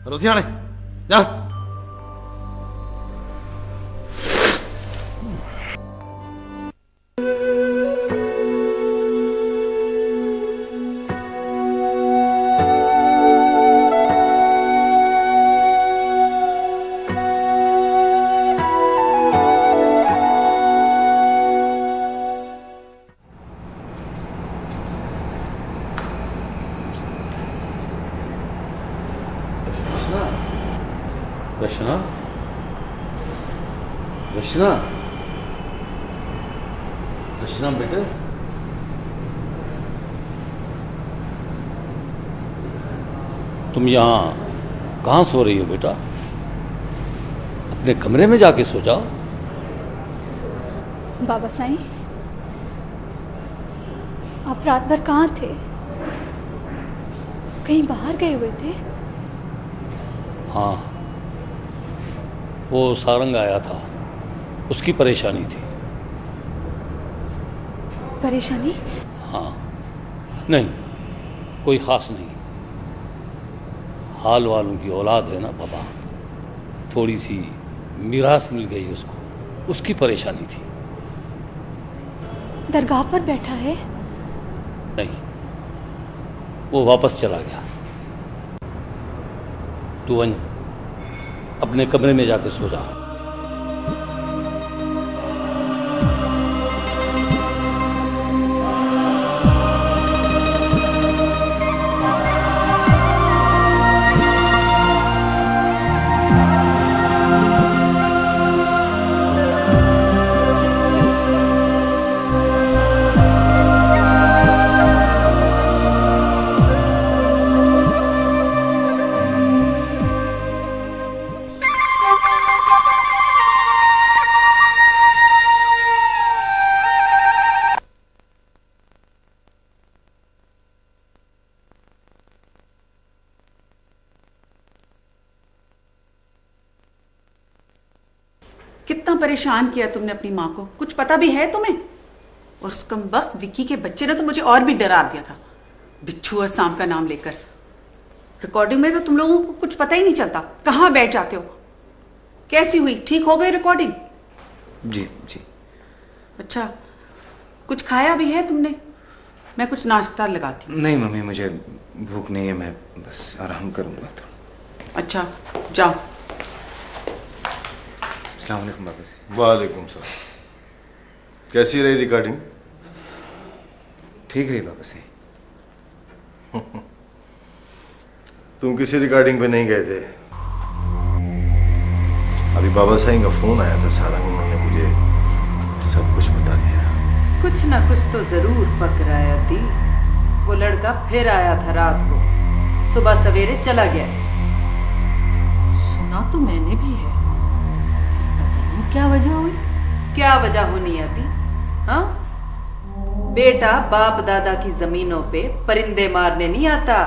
रोथियाणे जा। रचना, रचना, रचना बेटा, तुम यहाँ कहाँ सो रही हो बेटा? अपने कमरे में जाके सो जाओ। बाबा साईं, आप रात भर कहाँ थे? कहीं बाहर गए हुए थे? हाँ, वो सारंग आया था, उसकी परेशानी थी। परेशानी? हाँ, नहीं, कोई ख़ास नहीं। हाल वालों की औलाद है ना बाबा, थोड़ी सी मिरास मिल गई उसको, उसकी परेशानी थी। दरगाह पर बैठा है? नहीं, वो वापस चला गया। तू अपने कमरे में जाके सो जा। कितना परेशान किया तुमने अपनी माँ को, कुछ पता भी है तुम्हें? और उस कमबख्त विक्की के बच्चे ने तो मुझे और भी डरा दिया था, बिच्छू और सांप का नाम लेकर। रिकॉर्डिंग में तो तुम लोगों को कुछ पता ही नहीं चलता, कहाँ बैठ जाते हो। कैसी हुई, ठीक हो गई रिकॉर्डिंग? जी जी। अच्छा, कुछ खाया भी है तुमने? मैं कुछ नाश्ता लगाती हूँ। नहीं मम्मी, मुझे भूख नहीं है, मैं बस आराम करूँगा तो। अच्छा जाओ। अस्सलाम वालेकुम बाबा जी। वालेकुम सलाम। कैसी रही रिकॉर्डिंग? ठीक रही बाबा जी। तुम किसी रिकॉर्डिंग पे नहीं गए थे? अभी बाबा साईं का फोन आया था सारंग, उन्होंने मुझे सब कुछ बता दिया। कुछ ना कुछ तो जरूर पक रहा थी। वो लड़का फिर आया था रात को, सुबह सवेरे चला गया। सुना तो मैंने भी है, पता नहीं क्या वजह हुई। क्या वजह होनी आती? हाँ, बेटा बाप दादा की जमीनों पे परिंदे मारने नहीं आता,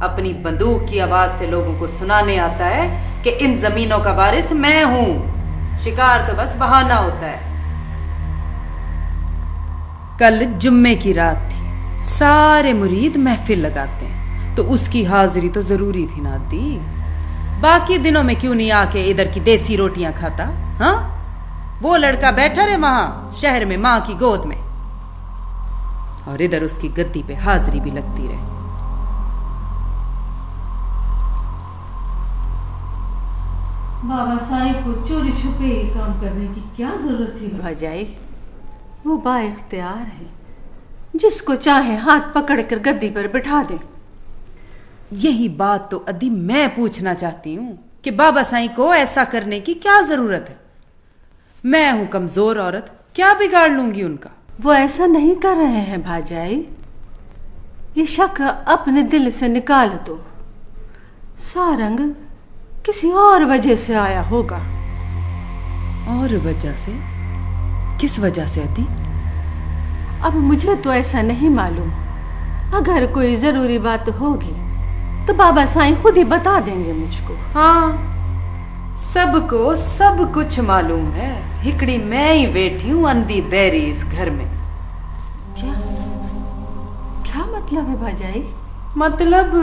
अपनी बंदूक की आवाज से लोगों को सुनाने आता है कि इन जमीनों का वारिस मैं हूं। शिकार तो बस बहाना होता है। कल जुम्मे की रात थी, सारे मुरीद महफिल लगाते हैं, तो उसकी हाजिरी तो जरूरी थी ना दी। बाकी दिनों में क्यों नहीं आके इधर की देसी रोटियां खाता? हाँ, वो लड़का बैठा रहे वहां शहर में मां की गोद में, और इधर उसकी गद्दी पे हाजिरी भी लगती रहे। बाबा साईं को चोरी छुपे ये काम करने की क्या जरूरत थी? भाजाई, वो बाइख्तियार है, जिसको चाहे हाथ पकड़कर गद्दी पर बिठा दे। यही बात तो अदी मैं पूछना चाहती हूं कि बाबा साईं को ऐसा करने की क्या जरूरत है? मैं हूं कमजोर औरत, क्या बिगाड़ लूंगी उनका? वो ऐसा नहीं कर रहे हैं भाजाई, ये शक अपने दिल से निकाल दो। सारंग किसी और वजह से आया होगा। और वजह से? किस वजह से अदी? अब मुझे तो ऐसा नहीं मालूम, अगर कोई जरूरी बात होगी तो बाबा साईं खुद ही बता देंगे मुझको। हाँ, सबको सब कुछ मालूम है, हिकड़ी मैं ही बैठी हूं अंधी बैरी इस घर में। क्या क्या मतलब है भाजाई? मतलब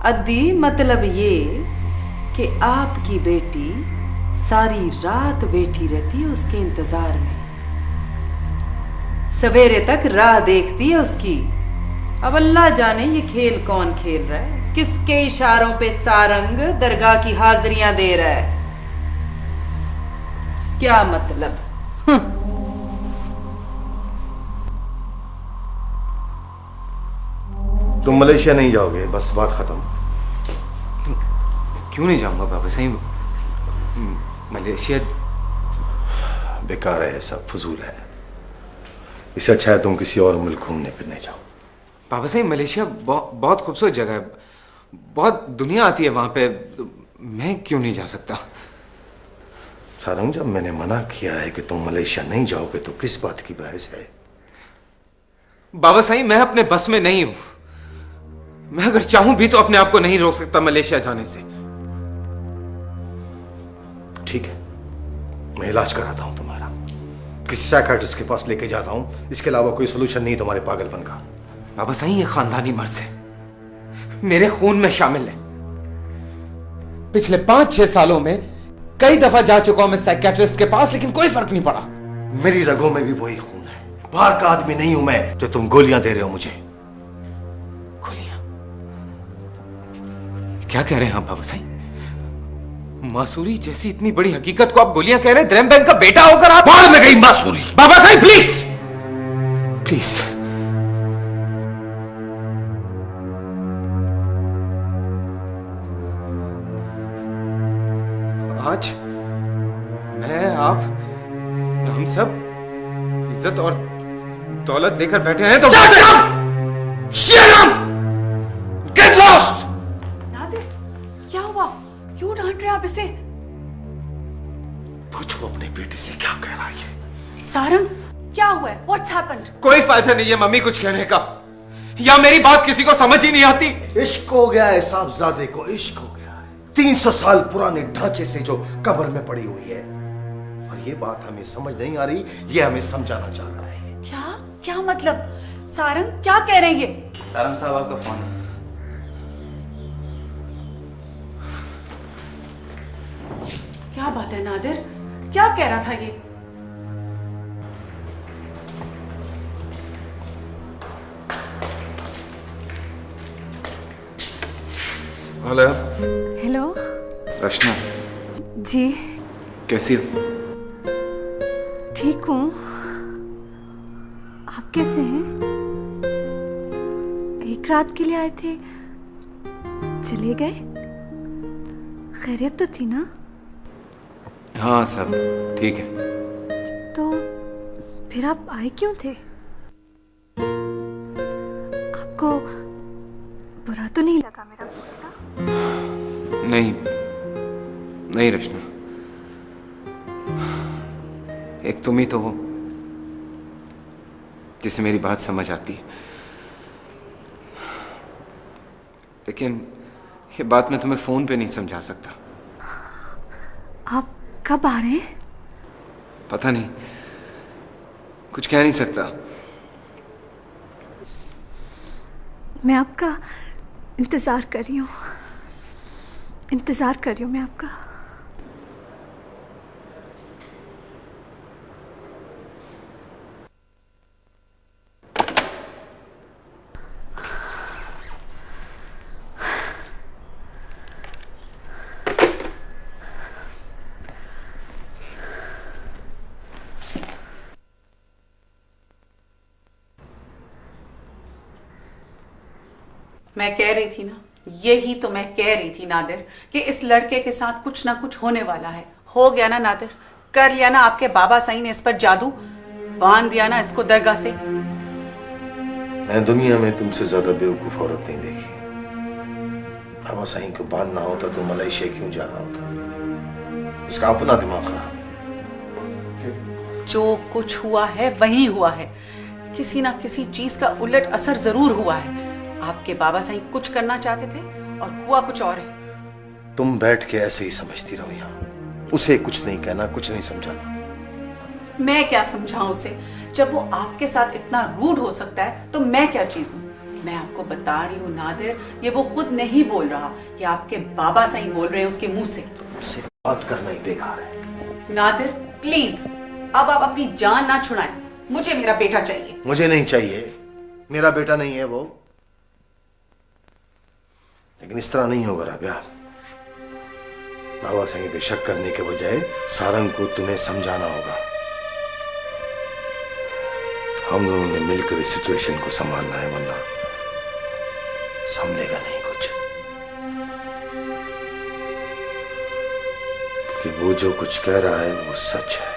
अदी, मतलब ये कि आपकी बेटी सारी रात बैठी रहती है उसके इंतजार में, सवेरे तक राह देखती है उसकी। अब अल्लाह जाने ये खेल कौन खेल रहा है, किसके इशारों पे सारंग दरगाह की हाजिरियां दे रहा है। क्या मतलब? तुम मलेशिया नहीं जाओगे, बस बात खत्म। क्यों नहीं जाऊंगा बाबा सही? मलेशिया बेकार है, सब फजूल है। इससे अच्छा है तुम किसी और मुल्क घूमने फिरने जाओ। बाबा साहब मलेशिया बहुत खूबसूरत जगह है, बहुत दुनिया आती है वहां पे, मैं क्यों नहीं जा सकता? सारंग, जब मैंने मना किया है कि तुम मलेशिया नहीं जाओगे तो किस बात की बहस है? बाबा साईं मैं अपने बस में नहीं हूं। मैं अगर चाहूं भी तो अपने आप को नहीं रोक सकता मलेशिया जाने से। ठीक है, मैं इलाज कराता हूं तुम्हारा, किसी साइकियाट्रिस्ट के पास लेके जाता हूं। इसके अलावा कोई सोल्यूशन नहीं तुम्हारे पागलपन का। बाबा साईं ये खानदानी मर्ज है, मेरे खून में शामिल है। पिछले 5-6 सालों में कई दफा जा चुका हूं मैं साइकियाट्रिस्ट के पास, लेकिन कोई फर्क नहीं पड़ा। मेरी रगों में भी वही खून है। बाहर का आदमी नहीं हूं मैं जो तुम गोलियां दे रहे हो मुझे। गोलियां? क्या कह रहे हैं आप बाबा साईं? मासूरी जैसी इतनी बड़ी हकीकत को आप गोलियां कह रहे हैं? द्रेम बैंक का बेटा होकर आप बाहर में गई मासूरी। बाबा साईं प्लीज प्लीज। आज मैं आप हम सब इज्जत और दौलत लेकर बैठे हैं तो गेट लॉस्ट। नादिर, क्या हुआ? क्यों डांट रहे आप इसे? पूछो अपने बेटे से क्या कह रहा है। सारंग, क्या हुआ है? What's happened? कोई फायदा नहीं है मम्मी कुछ कहने का, या मेरी बात किसी को समझ ही नहीं आती। इश्क हो गया है साहबजादे को, इश्क हो गया है 300 साल पुराने ढांचे से जो कब्र में पड़ी हुई है। और ये बात हमें समझ नहीं आ रही, ये हमें समझाना चाह रहा है। क्या क्या मतलब? सारंग क्या कह रहे हैं ये? सारंग साहब आपका फोन है। क्या बात है नादिर, क्या कह रहा था ये? हेलो। हेलो। रचना जी कैसी हो? ठीक हूँ, आप कैसे हैं? एक रात के लिए आए थे, चले गए? खैरियत तो थी ना? हाँ सब ठीक है। तो फिर आप आए क्यों थे? आपको बुरा तो नहीं लगा मेरा पूछना? नहीं नहीं रचना, एक तुम ही तो हो जिसे मेरी बात समझ आती है, लेकिन ये बात मैं तुम्हें फोन पे नहीं समझा सकता। आप कब आ रहे हैं? पता नहीं, कुछ कह नहीं सकता। मैं आपका इंतजार कर रही हूँ, इंतजार कर रही हूँ मैं आपका। मैं कह रही थी ना, यही तो मैं कह रही थी नादिर, कि इस लड़के के साथ कुछ ना कुछ होने वाला है। हो गया ना नादिर, कर लिया ना आपके बाबा साईं ने इस पर जादू, बांध दिया ना इसको दरगाह से। मैं दुनिया में तुमसे ज्यादा बेवकूफ औरत नहीं देखी। बाबा साईं को बांधना होता तो मलेशिया क्यों जा रहा होता? इसका अपना दिमाग खराब। जो कुछ हुआ है वही हुआ है, किसी ना किसी चीज का उलट असर जरूर हुआ है। आपके बाबा साईं कुछ करना चाहते थे और हुआ कुछ और है। तुम बैठ के ऐसे ही समझती रहो यहाँ, उसे कुछ नहीं कहना, कुछ नहीं समझाना। मैं क्या समझाऊं उसे? जब वो आपके साथ इतना रूड हो सकता है तो मैं क्या चीज हूं? मैं आपको बता रही हूँ नादिर, ये वो खुद नहीं बोल रहा, ये आपके बाबा सही बोल रहे हैं उसके मुंह से। उससे बात करना ही बेकार है। नादिर प्लीज, अब आप अपनी जान ना छुड़ाएं, मुझे मेरा बेटा चाहिए। मुझे नहीं चाहिए, मेरा बेटा नहीं है वो। लेकिन इस तरह नहीं होगा राबिया। बाबा सही पे शक करने के बजाय सारंग को तुम्हें समझाना होगा। हम दोनों ने मिलकर इस सिचुएशन को संभालना है, वरना संभलेगा नहीं कुछ। क्योंकि वो जो कुछ कह रहा है वो सच है।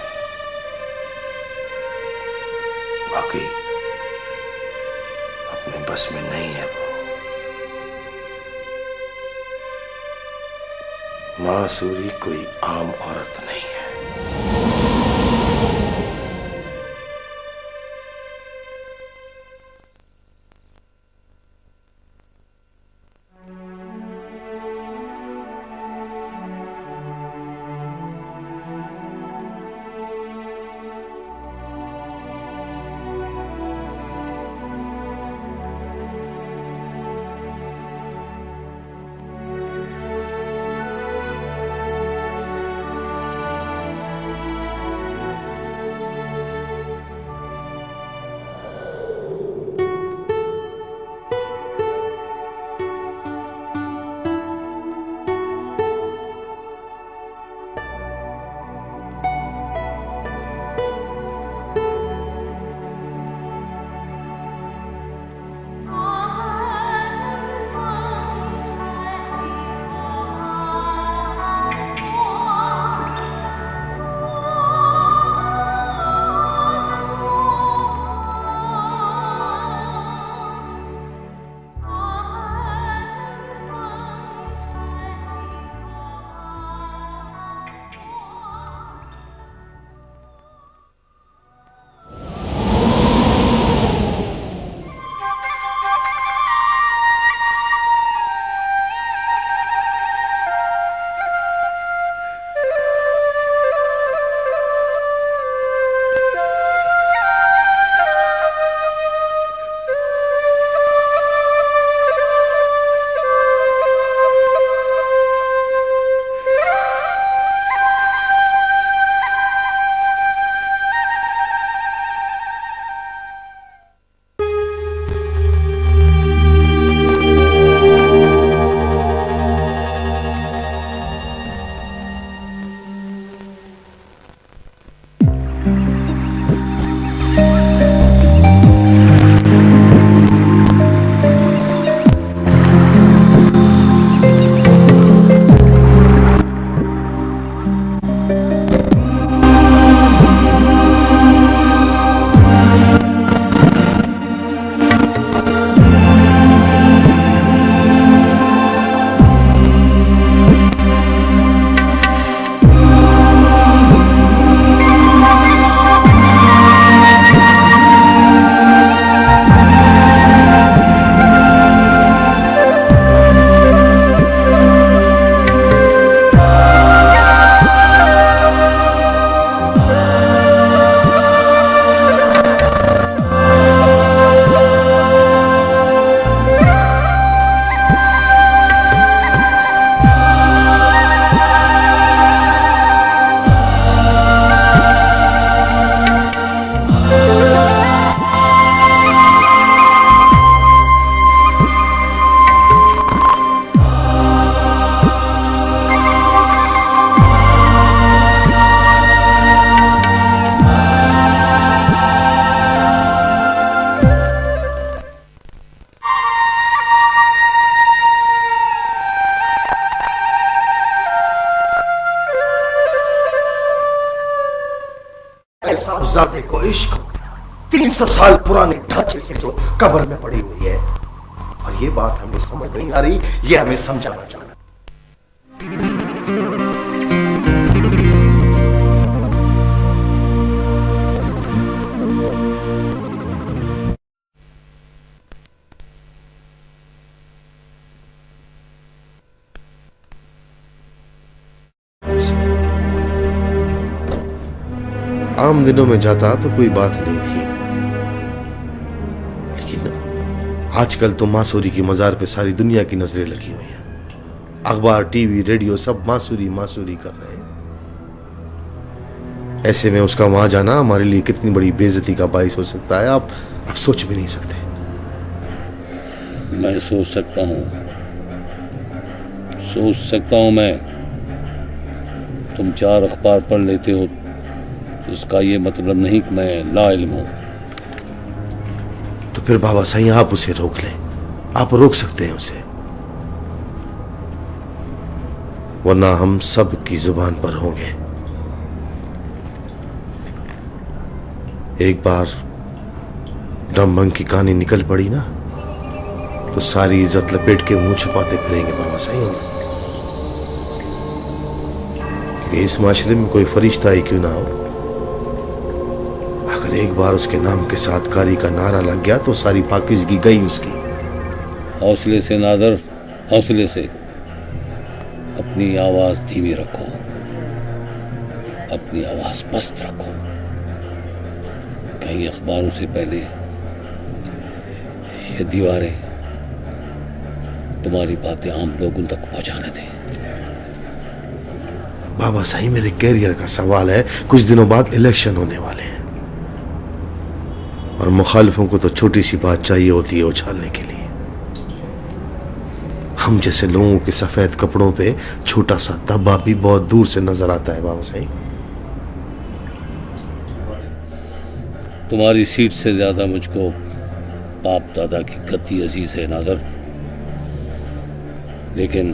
बाकी अपने बस में नहीं है वो। मासूरी कोई आम औरत नहीं है। साहबजादे को इश्क 300 साल पुराने ढांचे से जो कब्र में पड़ी हुई है, और ये बात हमें समझ नहीं आ रही, ये हमें समझाना चाहना। आम दिनों में जाता तो कोई बात नहीं थी, लेकिन आजकल तो मासूरी की मज़ार पे सारी दुनिया की नजरें लगी हुई हैं। अखबार, टीवी, रेडियो सब मासूरी मासूरी कर रहे हैं। ऐसे में उसका वहां जाना हमारे लिए कितनी बड़ी बेइज्जती का बाइस हो सकता है, आप सोच भी नहीं सकते। मैं सोच सकता हूं मैं। तुम 4 अखबार पढ़ लेते हो तो इसका ये मतलब नहीं कि मैं लाइल्म हूं। तो फिर बाबा साईं आप उसे रोक लें, आप रोक सकते हैं उसे, वरना हम सब की जुबान पर होंगे। एक बार ड्रम की कहानी निकल पड़ी ना तो सारी इज्जत लपेट के मुंह छुपाते फिरेंगे बाबा साईं। क्योंकि इस माशरे में कोई फरिश्ता ही क्यों ना हो, अगर एक बार उसके नाम के साथ कारी का नारा लग गया तो सारी पाकिज़गी गई उसकी। हौसले से नादर, हौसले से। अपनी आवाज धीमी रखो, अपनी आवाज पस्त रखो। कहीं अखबारों से पहले ये दीवारें तुम्हारी बातें आम लोगों तक पहुंचाने दें। बाबा साईं मेरे कैरियर का सवाल है, कुछ दिनों बाद इलेक्शन होने वाले हैं और मुखालिफों को तो छोटी सी बात चाहिए होती है उछालने के लिए। हम जैसे लोगों के सफेद कपड़ों पे छोटा सा धब्बा भी बहुत दूर से नजर आता है बाबा साईं। तुम्हारी सीट से ज्यादा मुझको बाप दादा की गद्दी अजीज है नादर, लेकिन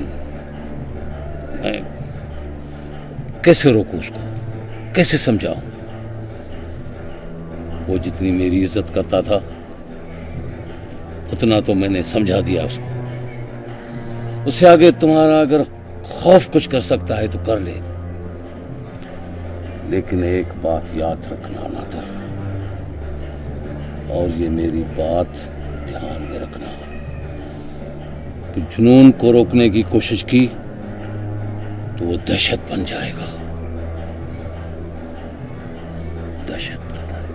मैं कैसे रोकूं उसको, कैसे समझाऊं? वो जितनी मेरी इज्जत करता था उतना तो मैंने समझा दिया उसको। उससे आगे तुम्हारा अगर खौफ कुछ कर सकता है तो कर ले, लेकिन एक बात याद रखना नादर, और ये मेरी बात ध्यान में रखना कि जुनून को रोकने की कोशिश की तो वो दहशत बन जाएगा, दहशत बन जाएगा।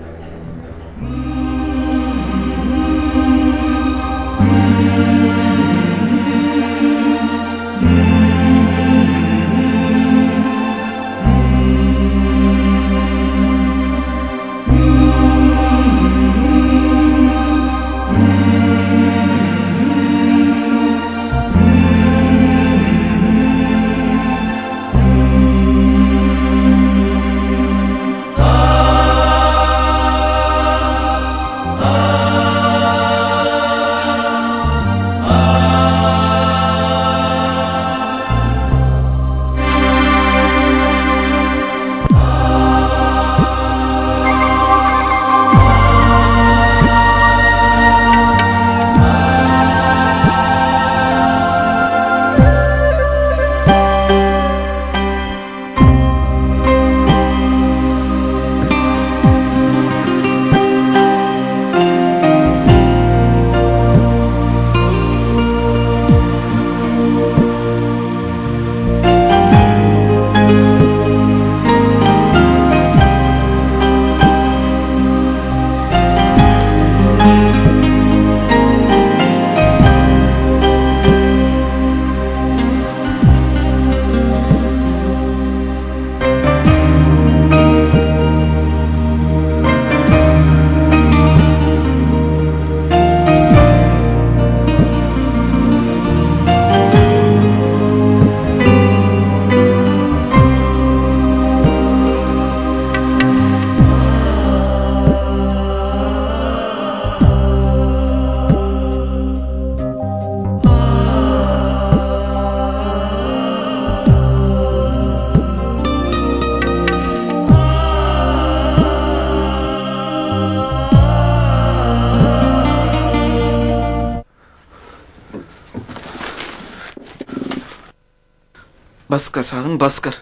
बस कर सारंग, बस कर।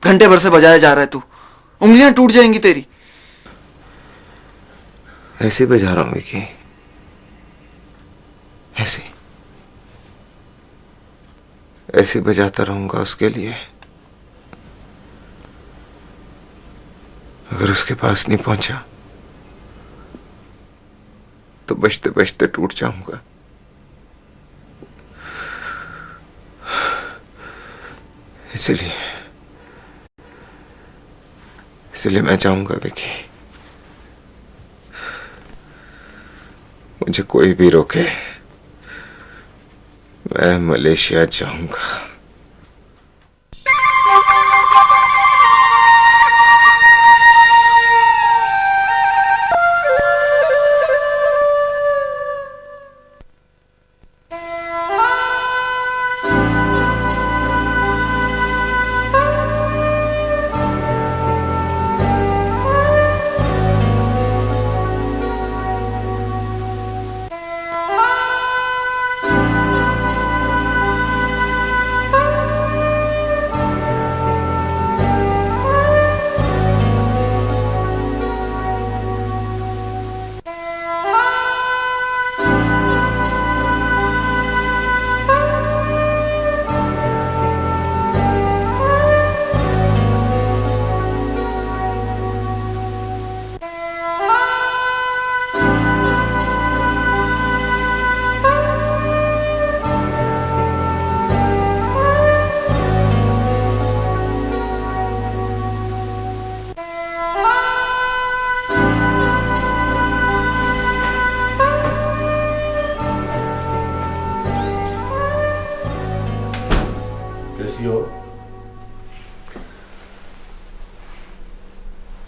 घंटे भर से बजाया जा रहा है तू, उंगलियां टूट जाएंगी तेरी। ऐसे बजा रहा हूं विकी, ऐसे बजाता रहूंगा उसके लिए। अगर उसके पास नहीं पहुंचा तो बचते बचते टूट जाऊंगा। इसलिए मैं चाहूंगा विकी, मुझे कोई भी रोके, मैं मलेशिया जाऊंगा।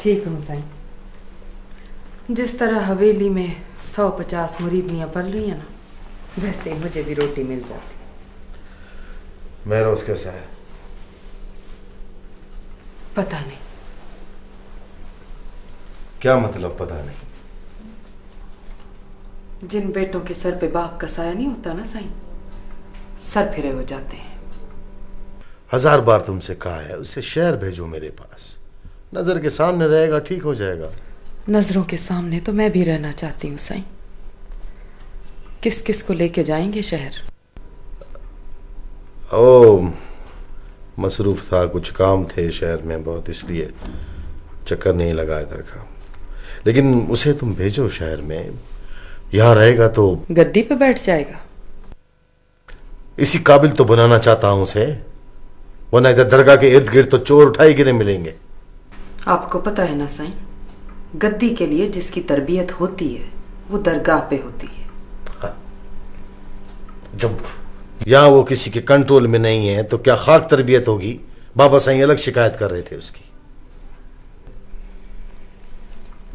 ठीक हूँ साईं। जिस तरह हवेली में 150 मुरीदनियाँ पल रही हैं ना, वैसे मुझे भी रोटी मिल जाती। मेरा उसके कैसा है? पता नहीं। क्या मतलब पता नहीं? जिन बेटों के सर पे बाप का साया नहीं होता ना साईं, सर फिरे हो जाते हैं। 1000 बार तुमसे कहा है उसे शहर भेजो मेरे पास, नजर के सामने रहेगा, ठीक हो जाएगा। नजरों के सामने तो मैं भी रहना चाहती हूँ साईं। किस किस को लेके जाएंगे शहर? ओ, मसरूफ था, कुछ काम थे शहर में बहुत, इसलिए चक्कर नहीं लगा इधर का। लेकिन उसे तुम भेजो शहर में, यहाँ रहेगा तो गद्दी पे बैठ जाएगा। इसी काबिल तो बनाना चाहता हूं उसे, वरना इधर दरगाह के इर्द गिर्द तो चोर उठाए गिरे मिलेंगे। आपको पता है ना साईं, गद्दी के लिए जिसकी तरबियत होती है वो दरगाह पे होती है। हाँ। जब यहाँ वो किसी के कंट्रोल में नहीं है तो क्या खाक तरबियत होगी? बाबा साईं अलग शिकायत कर रहे थे उसकी।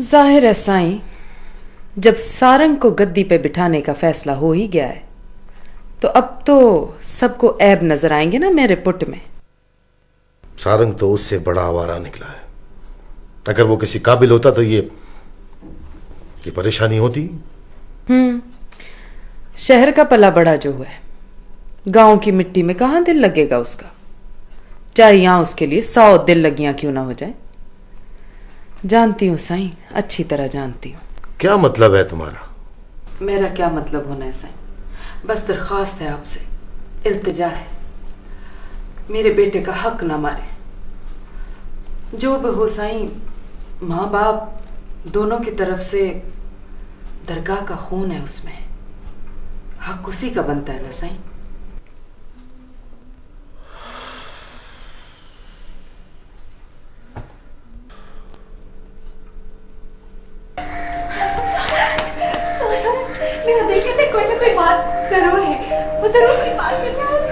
जाहिर है साईं, जब सारंग को गद्दी पे बिठाने का फैसला हो ही गया है तो अब तो सबको ऐब नजर आएंगे ना मेरे पुट में। सारंग तो उससे बड़ा आवारा निकला है। अगर वो किसी काबिल होता तो ये परेशानी होती। शहर का पला बड़ा जो है, गांव की मिट्टी में कहां दिल लगेगा उसका, चाहे यहां उसके लिए 100 दिल लगियां क्यों ना हो जाए। जानती हूं साईं, अच्छी तरह जानती हूं। क्या मतलब है तुम्हारा? मेरा क्या मतलब होना है साईं, बस दरख्वास्त है आपसे, इल्तिजा है, मेरे बेटे का हक ना मारे। जो भी हो साईं, माँ बाप दोनों की तरफ से दरगाह का खून है, उसमें हक उसी का बनता है ना साईं। मेरा दिल कहता है कोई ना कोई बात जरूर है, वो जरूर कोई बात करने वाला है।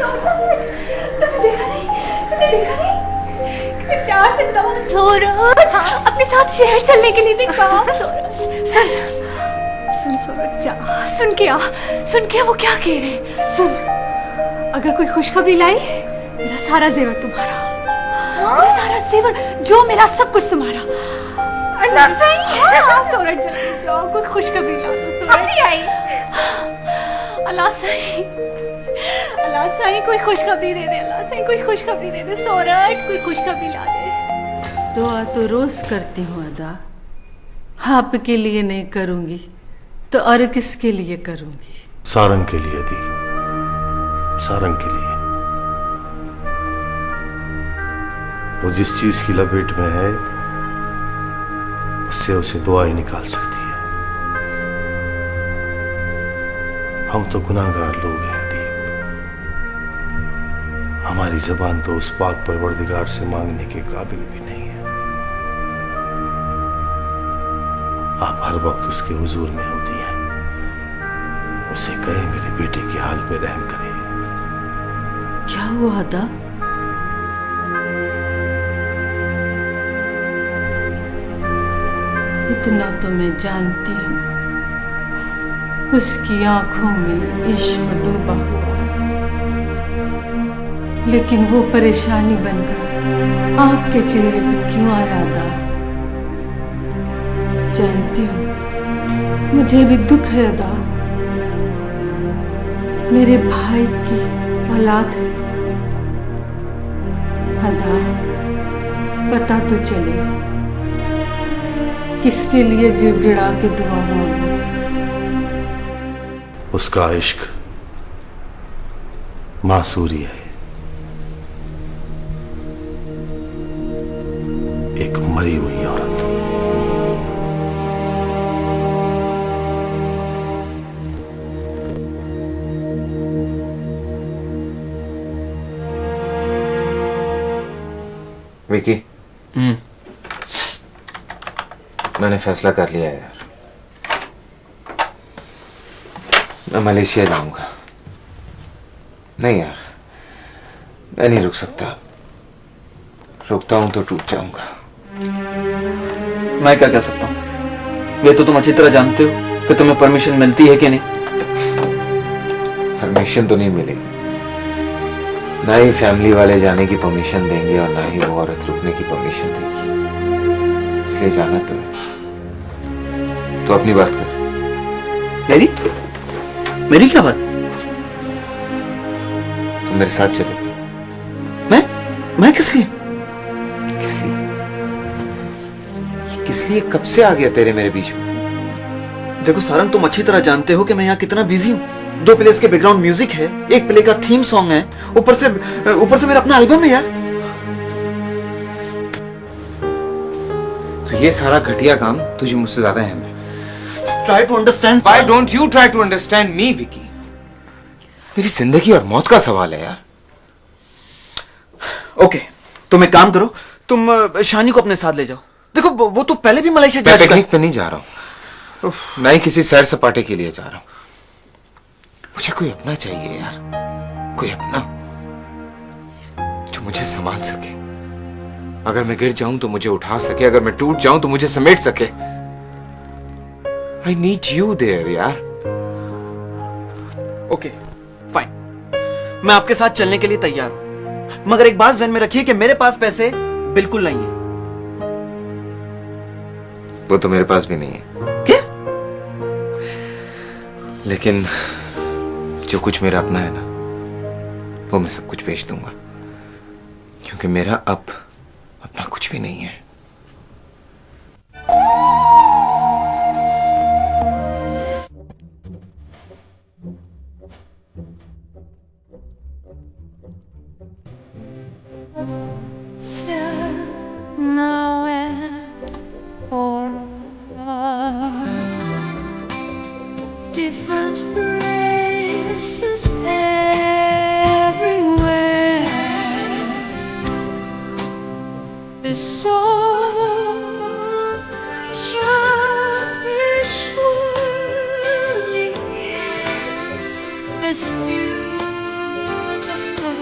तुमने देखा नहीं? तुमने देखा नहीं? 4 से 9 सोरठ अपने साथ शहर चलने के लिए भी कहा। सुन सोरठ, जा सुन के आ, सुन के वो क्या कह रहे हैं। सुन, अगर कोई खुशखबरी लाई, मेरा सारा जेवर तुम्हारा, मेरा सारा जेवर, जो मेरा सब कुछ तुम्हारा। सही है। सोरठ जल्दी जाओ, कोई खुशखबरी ला दो। सोरठ आई। अल्लाह सही कोई खुशखबरी दे दे, अल्लाह सही कोई खुशखबरी दे दे। सोरठ कोई खुशखबरी ला दे। दुआ तो रोज करती हूँ अदा, आपके लिए नहीं करूंगी तो और किसके लिए करूंगी? सारंग के लिए दी, सारंग के लिए। वो जिस चीज की लपेट में है उससे उसे दुआ ही निकाल सकती है। हम तो गुनाहगार लोग हैं अदीब। हमारी जबान तो उस पाक परवरदिगार से मांगने के काबिल भी नहीं है। आप हर वक्त उसके हुजूर में होती हैं। उसे कहे मेरे बेटे के हाल पे रहम करे। क्या हुआ अदा? इतना तो मैं जानती हूँ, उसकी आंखों में इश्क डूबा हुआ है, लेकिन वो परेशानी बनकर आपके चेहरे पे क्यों आया अदा? जानती हूँ मुझे भी दुख है अदा। मेरे भाई की औलाद है अदा। पता तो चले किसके लिए गिड़गिड़ा के दुआ मांगू। उसका इश्क मासूरी है, एक मरी हुई औरत। विकी, मैंने फैसला कर लिया है यार। मैं मलेशिया जाऊंगा। नहीं यार, मैं नहीं रुक सकता। रुकता हूं तो टूट जाऊंगा। मैं क्या कह सकता हूँ? ये तो तुम अच्छी तरह जानते हो कि तुम्हें परमिशन मिलती है कि नहीं। परमिशन तो नहीं मिलेगी, ना ही फैमिली वाले जाने की परमिशन देंगे और ना ही वो औरत रुकने की परमिशन देगी। इसलिए जाना तो है। तो अपनी बात कर। मेरी क्या बात? तुम मेरे साथ चलो। मैं किस लिए? किस लिए कब से आ गया तेरे मेरे बीच में? देखो सारंग, तुम अच्छी तरह जानते हो कि मैं यहाँ कितना बिजी हूँ। 2 प्लेस के बैकग्राउंड म्यूजिक है, 1 प्ले का थीम सॉन्ग है, ऊपर से मेरा अपना एल्बम है यार। तो ये सारा घटिया काम तुझे मुझसे ज्यादा अहम है। Try to understand. Why don't you try to understand me, Vicky? मेरी जिंदगी और मौत का सवाल है यार। ओके, तुम एक काम करो, तुम शानी को अपने साथ ले जाओ। देखो वो तो पहले भी मलेशिया जा चुका है। पिकनिक पे नहीं जा रहा हूँ, ना ही किसी सैर सपाटे के लिए जा रहा हूँ। मुझे कोई अपना चाहिए यार, कोई अपना जो मुझे संभाल सके। अगर मैं गिर जाऊं तो मुझे उठा सके, अगर मैं टूट जाऊं तो मुझे समेट सके। I need you there यार। ओके, फाइन, मैं आपके साथ चलने के लिए तैयार हूं, मगर एक बात ध्यान में रखिए कि मेरे पास पैसे बिल्कुल नहीं है। वो तो मेरे पास भी नहीं है। क्या? लेकिन जो कुछ मेरा अपना है ना, वो मैं सब कुछ बेच दूंगा, क्योंकि मेरा अब अपना कुछ भी नहीं है। Different races everywhere. This soul is surely this beautiful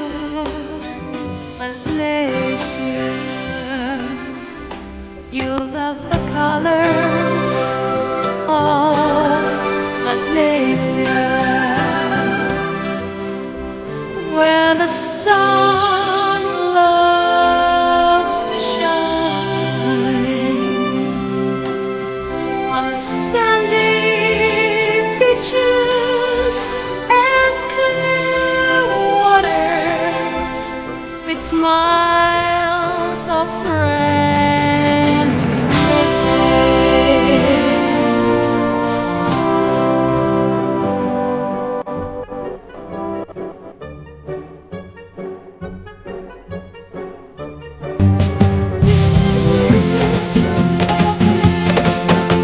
Malaysia. You love the colors of Malaysia, where the sun loves to shine on the sandy beaches and clear waters with smiles of friendly faces.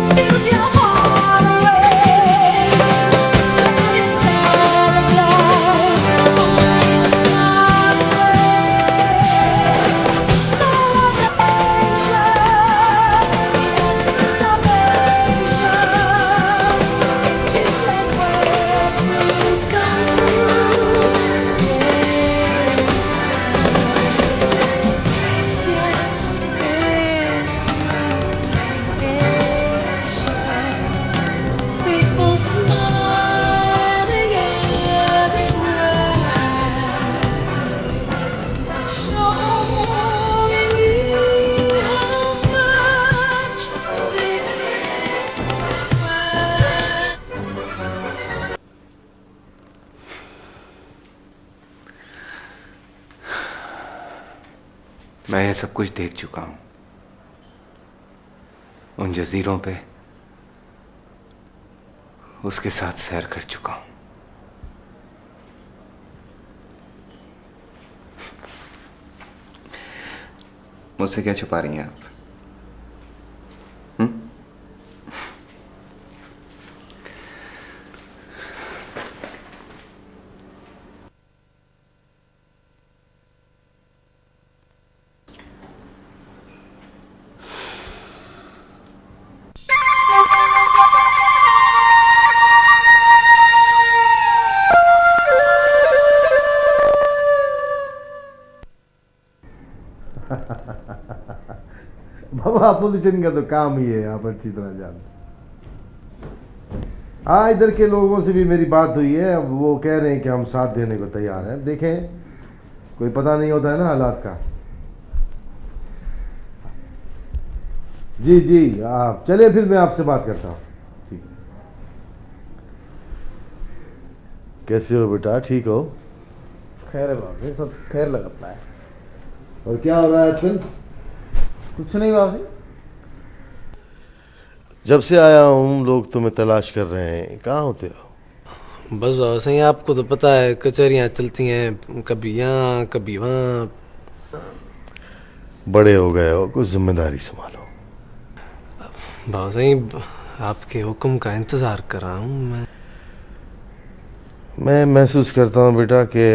Steals your heart away, it's मैं ये सब कुछ देख चुका हूं, उन जजीरों पे उसके साथ सैर कर चुका हूं। मुझसे क्या छुपा रही हैं आप? बाबा अपोजिशन का तो काम ही है, आप अच्छी तरह जानते। हाँ, इधर के लोगों से भी मेरी बात हुई है। अब वो कह रहे हैं कि हम साथ देने को तैयार हैं। देखें, कोई पता नहीं होता है ना हालात का। जी जी, आप चलिए, फिर मैं आपसे बात करता हूँ। ठीक, कैसे हो बेटा? ठीक हो? खैर है बाबी, सब खैर लगता है। और क्या हो रहा है आजकल? कुछ नहीं बाबी। जब से आया हूँ लोग तुम्हें तलाश कर रहे हैं, कहाँ होते हो? बस बाबा सही, आपको तो पता है कचहरियाँ चलती हैं, कभी यहाँ कभी वहाँ। बड़े हो गए हो, कुछ जिम्मेदारी संभालो। बाबा सही, आपके हुक्म का इंतजार कर रहा हूँ मैं महसूस करता हूँ बेटा कि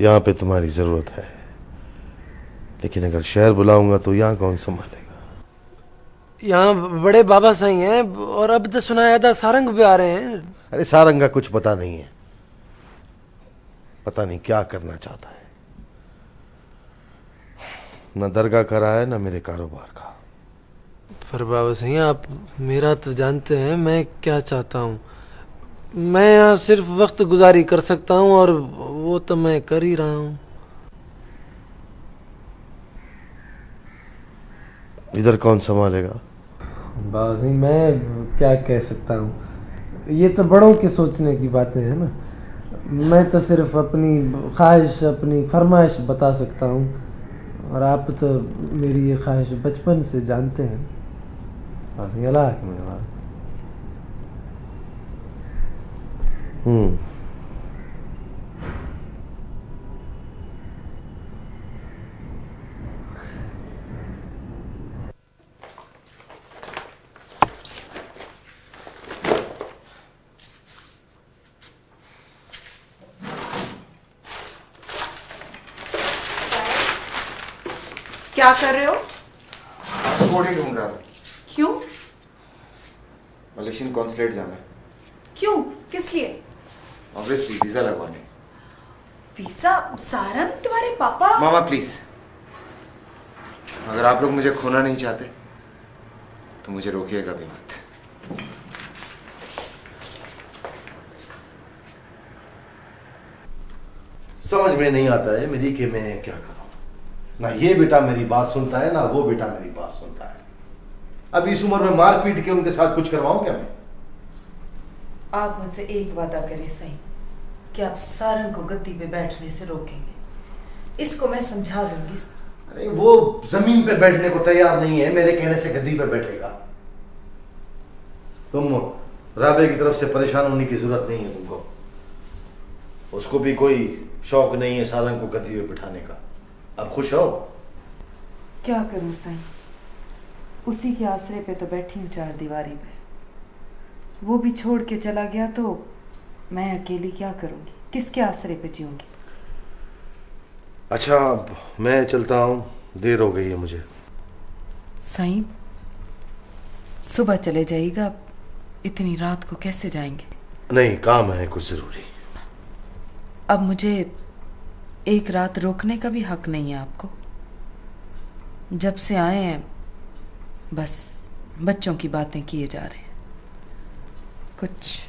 यहाँ पे तुम्हारी ज़रूरत है, लेकिन अगर शहर बुलाऊंगा तो यहाँ कौन संभालेगा? यहाँ बड़े बाबा सही हैं, और अब तो सुनाया था सारंग भी आ रहे हैं। अरे सारंग का कुछ पता नहीं है, पता नहीं क्या करना चाहता है। न दरगाह करा है, न मेरे कारोबार का। पर बाबा सही, आप मेरा तो जानते हैं मैं क्या चाहता हूँ। मैं यहाँ सिर्फ वक्त गुजारी कर सकता हूँ, और वो तो मैं कर ही रहा हूँ। इधर कौन संभालेगा? बाबा सही, मैं क्या कह सकता हूँ, ये तो बड़ों के सोचने की बातें हैं ना। मैं तो सिर्फ अपनी ख्वाहिश, अपनी फरमाइश बता सकता हूँ, और आप तो मेरी ये ख्वाहिश बचपन से जानते हैं। बाबा सही, अल्लाह की मेहरबानी। क्या कर रहे हो? पासपोर्ट ही ढूंढ रहा था। क्यों? मलेशियन कॉन्सुलेट जाना है। क्यों? किस लिए? ऑब्वियसली वीजा लगवाने। वीजा? सारंग तुम्हारे पापा? मामा प्लीज, अगर आप लोग मुझे खोना नहीं चाहते तो मुझे रोकिएगा भी मत। समझ में नहीं आता है मेरी कि मैं क्या करूं। ना ये बेटा मेरी बात सुनता है, ना वो बेटा मेरी बात सुनता है। अब इस उम्र में मार पीट के उनके साथ कुछ करवाऊं क्या मैं? आप मुझसे एक वादा करें सही कि आप सारंग को गद्दी पे बैठने से रोकेंगे। इसको मैं समझा लूंगी। अरे वो जमीन पे बैठने को तैयार नहीं है, मेरे कहने से गद्दी पे बैठेगा। तुम राबे की तरफ से परेशान होने की जरूरत नहीं है तुमको। उसको भी कोई शौक नहीं है सारंग को गद्दी पे बिठाने का। अब खुश हो? क्या करूं सही, उसी के आसरे पे तो बैठी हूँ चार दीवारी पे। वो भी छोड़ के चला गया तो मैं अकेली क्या करूंगी, किसके आसरे पे जीऊंगी? अच्छा, अब मैं चलता हूँ, देर हो गई है मुझे। सही, सुबह चले जाइएगा, इतनी रात को कैसे जाएंगे? नहीं, काम है कुछ जरूरी। अब मुझे एक रात रोकने का भी हक नहीं है आपको। जब से आए हैं बस बच्चों की बातें किए जा रहे हैं। कुछ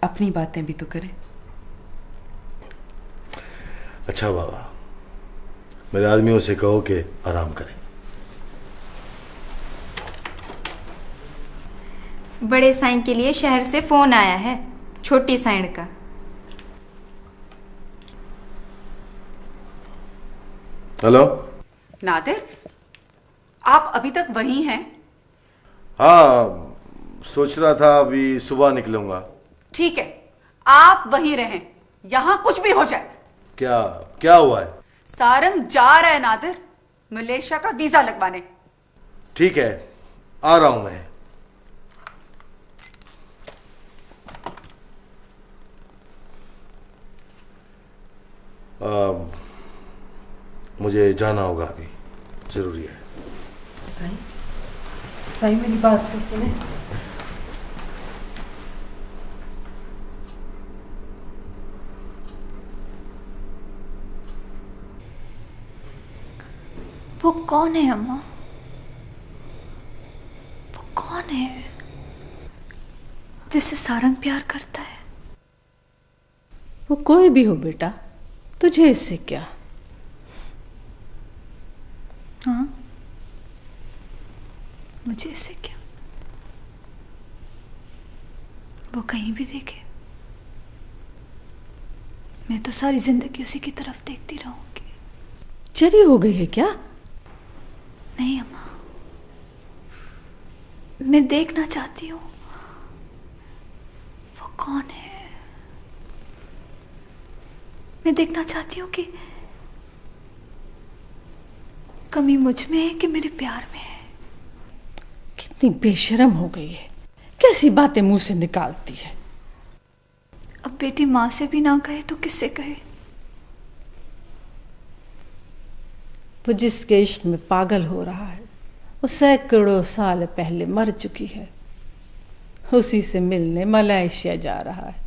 अपनी बातें भी तो करें। अच्छा बाबा, मेरे आदमियों से कहो कि आराम करें। बड़े साईं के लिए शहर से फोन आया है, छोटी साइंड का। हेलो। नादिर, आप अभी तक वहीं हैं? हाँ, सोच रहा था अभी सुबह निकलूंगा। ठीक है, आप वहीं रहें, यहां कुछ भी हो जाए। क्या क्या हुआ है? सारंग जा रहा है नादिर, मलेशिया का वीजा लगवाने। ठीक है, आ रहा हूं मैं। मुझे जाना होगा अभी, जरूरी है। साईं, साईं मेरी बात तो सुने। वो कौन है अम्मा? वो कौन है जिससे सारंग प्यार करता है? वो कोई भी हो बेटा, तुझे इससे क्या? हाँ, मुझे इससे क्या? वो कहीं भी देखे, मैं तो सारी जिंदगी उसी की तरफ देखती रहूंगी। चरी हो गई है क्या? नहीं अम्मा, मैं देखना चाहती हूँ वो कौन है। मैं देखना चाहती हूँ कि कमी मुझ में है कि मेरे प्यार में है। कितनी बेशर्म हो गई है, कैसी बातें मुंह से निकालती है। अब बेटी माँ से भी ना कहे तो किससे कहे? वो जिसके इश्क में पागल हो रहा है वो सैकड़ों साल पहले मर चुकी है, उसी से मिलने मलेशिया जा रहा है।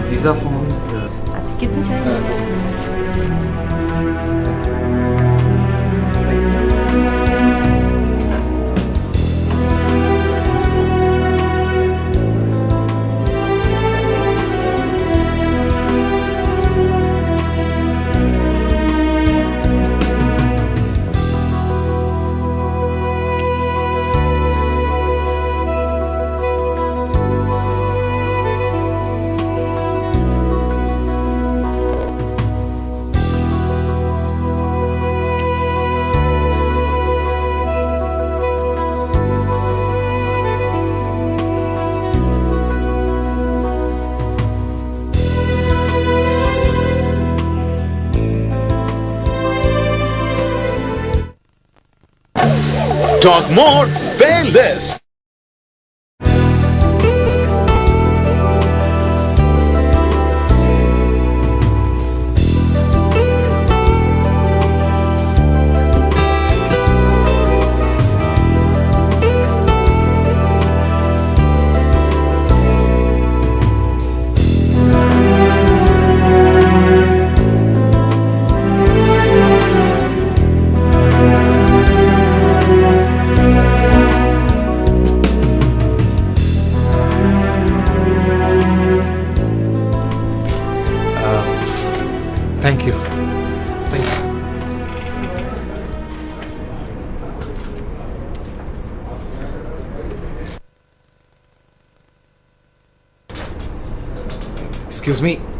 Visa forms. अच्छा, कितने चाहिए? Talk more, pay less. Thank you. Thank you. Excuse me.